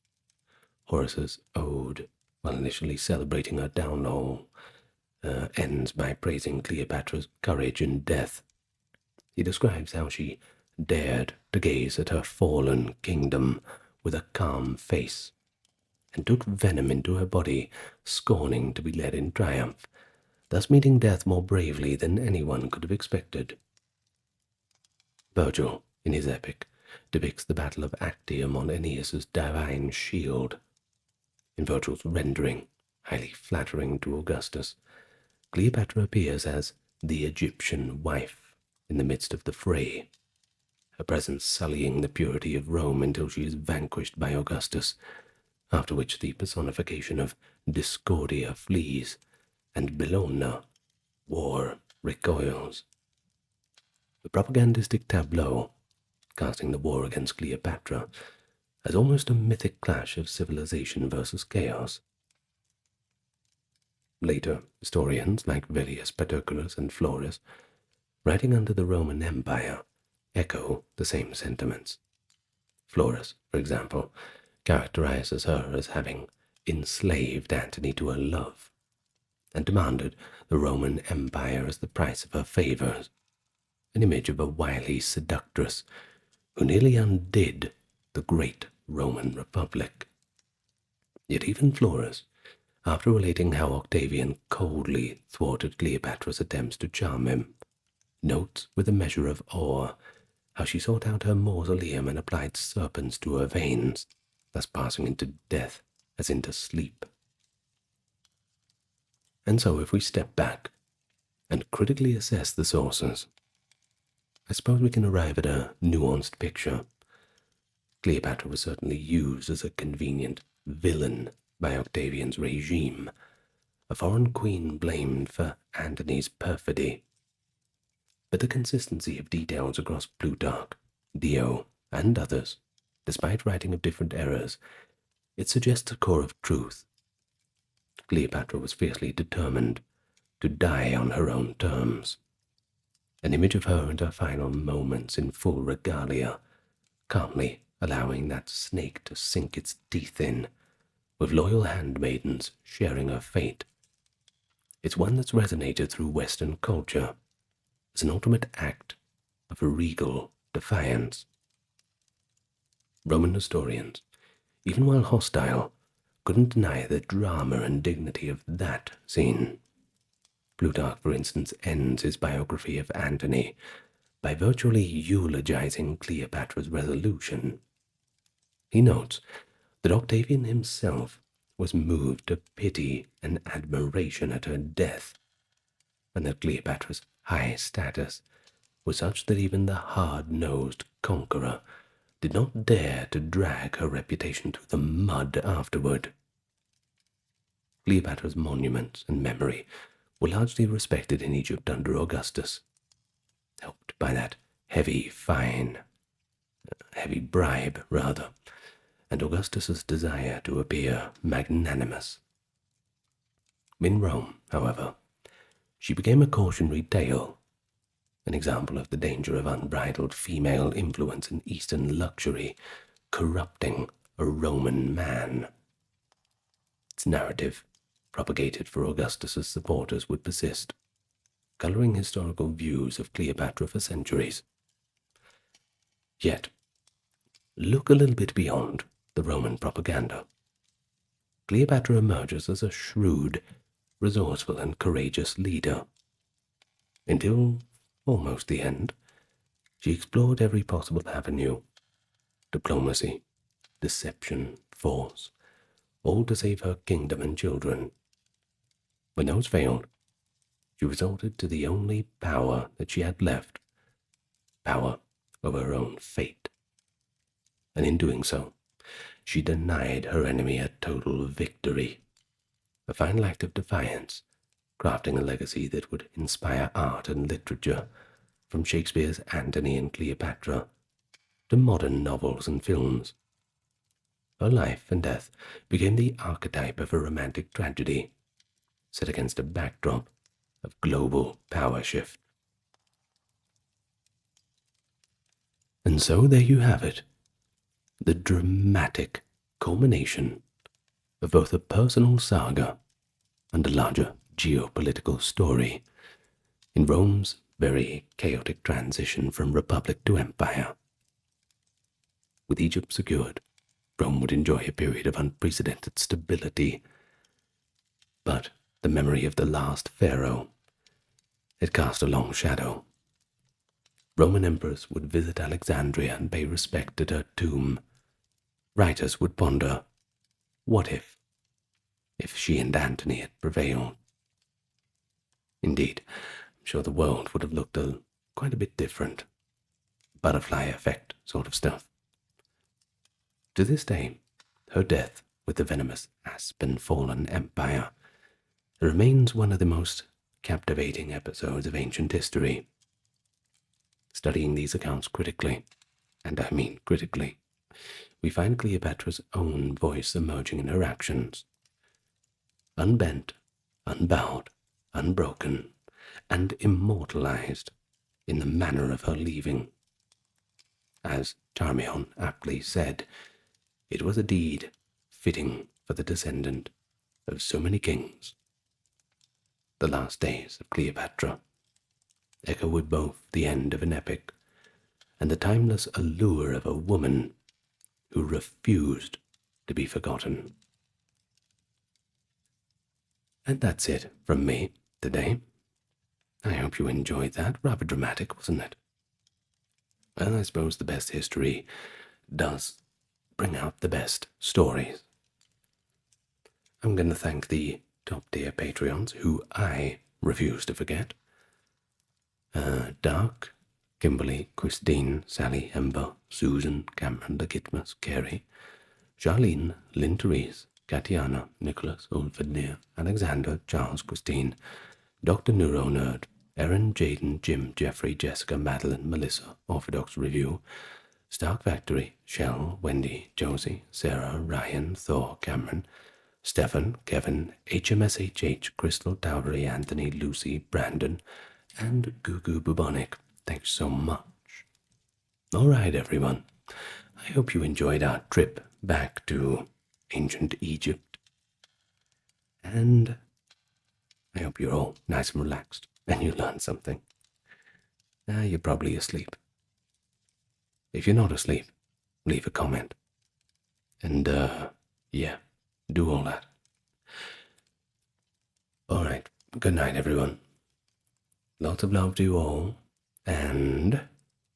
Horace's ode, while initially celebrating her downfall, ends by praising Cleopatra's courage in death. He describes how she dared to gaze at her fallen kingdom with a calm face, and took venom into her body, scorning to be led in triumph, thus meeting death more bravely than anyone could have expected. Virgil, in his epic, depicts the Battle of Actium on Aeneas's divine shield. In Virgil's rendering, highly flattering to Augustus, Cleopatra appears as the Egyptian wife in the midst of the fray, her presence sullying the purity of Rome until she is vanquished by Augustus, after which the personification of Discordia flees, and Bellona, war, recoils. The propagandistic tableau, casting the war against Cleopatra, as almost a mythic clash of civilization versus chaos. Later, historians like Velius Paterculus and Florus, writing under the Roman Empire, echo the same sentiments. Florus, for example, characterizes her as having enslaved Antony to her love, and demanded the Roman Empire as the price of her favors, an image of a wily seductress who nearly undid the great Roman Republic. Yet even Florus, after relating how Octavian coldly thwarted Cleopatra's attempts to charm him, notes with a measure of awe how she sought out her mausoleum and applied serpents to her veins, thus passing into death as into sleep. And so if we step back and critically assess the sources, I suppose we can arrive at a nuanced picture. Cleopatra was certainly used as a convenient villain by Octavian's regime, a foreign queen blamed for Antony's perfidy. But the consistency of details across Plutarch, Dio, and others, despite writing of different eras, it suggests a core of truth. Cleopatra was fiercely determined to die on her own terms. An image of her in her final moments in full regalia, calmly allowing that snake to sink its teeth in, with loyal handmaidens sharing her fate. It's one that's resonated through Western culture as an ultimate act of a regal defiance. Roman historians, even while hostile, couldn't deny the drama and dignity of that scene. Plutarch, for instance, ends his biography of Antony by virtually eulogizing Cleopatra's resolution. He notes that Octavian himself was moved to pity and admiration at her death, and that Cleopatra's high status was such that even the hard-nosed conqueror did not dare to drag her reputation through the mud afterward. Cleopatra's monuments and memory were largely respected in Egypt under Augustus, helped by that heavy bribe, and Augustus's desire to appear magnanimous. In Rome, however, she became a cautionary tale, an example of the danger of unbridled female influence and Eastern luxury corrupting a Roman man. Its narrative, propagated for Augustus's supporters, would persist, coloring historical views of Cleopatra for centuries. Yet, look a little bit beyond the Roman propaganda. Cleopatra emerges as a shrewd, resourceful, and courageous leader. Until almost the end, she explored every possible avenue: diplomacy, deception, force, all to save her kingdom and children. When those failed, she resorted to the only power that she had left, power over her own fate. And in doing so, she denied her enemy a total victory, a final act of defiance, crafting a legacy that would inspire art and literature, from Shakespeare's Antony and Cleopatra to modern novels and films. Her life and death became the archetype of a romantic tragedy, set against a backdrop of global power shift. And so there you have it, the dramatic culmination of both a personal saga and a larger geopolitical story in Rome's very chaotic transition from republic to empire. With Egypt secured, Rome would enjoy a period of unprecedented stability, but the memory of the last pharaoh had cast a long shadow. Roman emperors would visit Alexandria and pay respect at her tomb. Writers would ponder, what if she and Antony had prevailed? Indeed, sure the world would have looked quite a bit different. Butterfly effect sort of stuff. To this day, her death with the venomous aspen fallen empire remains one of the most captivating episodes of ancient history. Studying these accounts critically, and I mean critically, we find Cleopatra's own voice emerging in her actions. Unbent, unbowed, unbroken, and immortalized in the manner of her leaving. As Charmion aptly said, it was a deed fitting for the descendant of so many kings. The last days of Cleopatra echo with both the end of an epic and the timeless allure of a woman who refused to be forgotten. And that's it from me today. I hope you enjoyed that. Rather dramatic, wasn't it? Well, I suppose the best history does bring out the best stories. I'm going to thank the top-tier Patreons, who I refuse to forget. Dark, Kimberly, Christine, Sally, Ember, Susan, Cameron, Legitmus, Carey, Charlene, Lynn Therese, Katiana, Nicholas, Ulford Near, Alexander, Charles, Christine, Dr. Neuro Nerd, Erin, Jaden, Jim, Jeffrey, Jessica, Madeline, Melissa, Orthodox Review, Stark Factory, Shell, Wendy, Josie, Sarah, Ryan, Thor, Cameron, Stefan, Kevin, HMSHH, Crystal, Dowdery, Anthony, Lucy, Brandon, and Gugu Bubonic. Thanks so much. All right, everyone. I hope you enjoyed our trip back to ancient Egypt. And I hope you're all nice and relaxed and you learned something. You're probably asleep. If you're not asleep, leave a comment. And, yeah, do all that. All right, good night, everyone. Lots of love to you all, and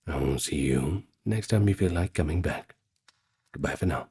I will see you next time you feel like coming back. Goodbye for now.